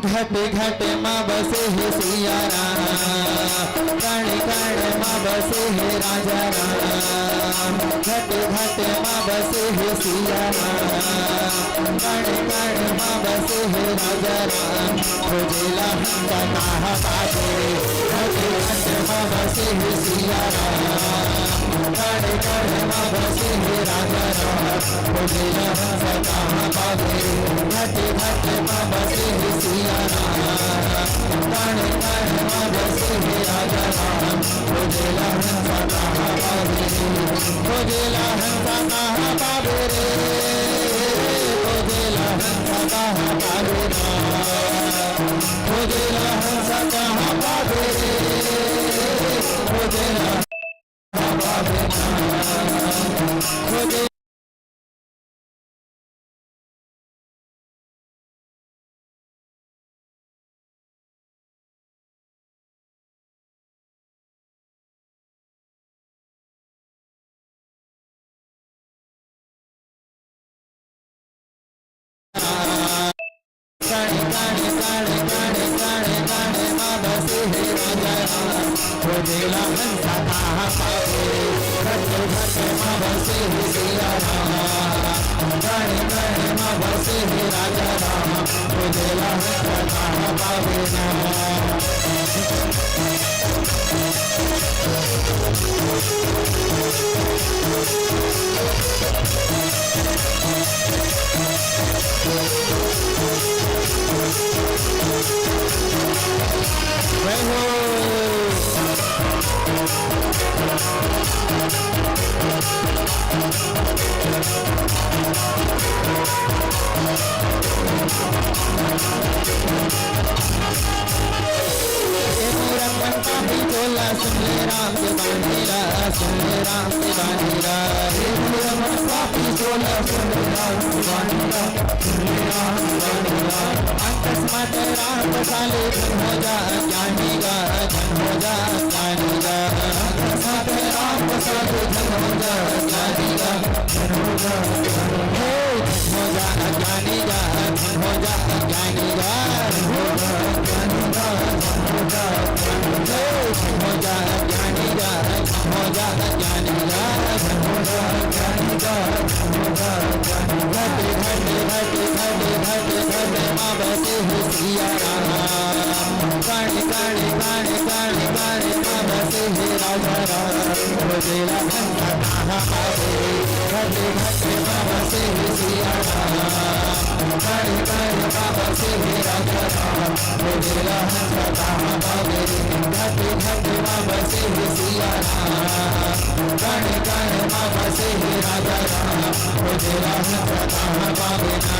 घट घट माँ बसे है सिया राम, कण कण माँ बसे है राजा राम। घट घट माँ बसे है सिया राम, कण कण माँ बसे है राजा राम। खोजेला हंसा कहाँ पावे, घट घट माँ बसे है सिया राम, कण कण माँ बसे है राजा राम। खोजेला हंसा कहाँ पावे, घट घट माँ बसे है सिया राम, कण कण माँ बसे है राजा राम। खोजेला हंसा कहाँ पावे, खोजेला हंसा कहाँ पावे रे, खोजेला हंसा कहाँ पावे राम, खोजेला हंसा कहाँ पावे रे, खोजेला कहाँ पावे राम, खोजे कण कण कण कण कण कण माँ बसे है राजा राम। खोजेला हंसा कहाँ पावे, घट घट माँ बसे है सिया राम, कण कण माँ बसे है राजा राम। खोजेला हंसा कहाँ पावे राम। जय काफी बोला सुन ले राम के बानीरा, सुन ले राम के बानीरा। काफी बोला सुन ले राम के बानीरा, सुन ले राम के बानीरा। अकस्मात राम बसाले धन हो जा ज्ञानी गा, धन हो जा ज्ञानी गा। अकस्मात राम बसाले धन हो जा ज्ञानी गा, धन हो जा ज्ञानी गा, धन हो जा ज्ञानी गा, धन हो जा ज्ञानी गा, धन हो जा हो जा ज्ञानी गा, हो जा ज्ञानी गा, हो जा ज्ञानी गा, हो जा ज्ञानी। घट घट घट घट घट घट माँ बसे है सिया राम, कण कण कण कण कण माँ बसे है राजा राम। खोजेला हंसा कहाँ पावे, घट घट माँ बसे है सिया राम, कण कण माँ बसे है राजा राम। खोजेला हंसा कहाँ पावे, घट घट माँ बसे है सिया राम, कण कण माँ बसे है राजा राम। खोजेला हंसा कहाँ पावे ना।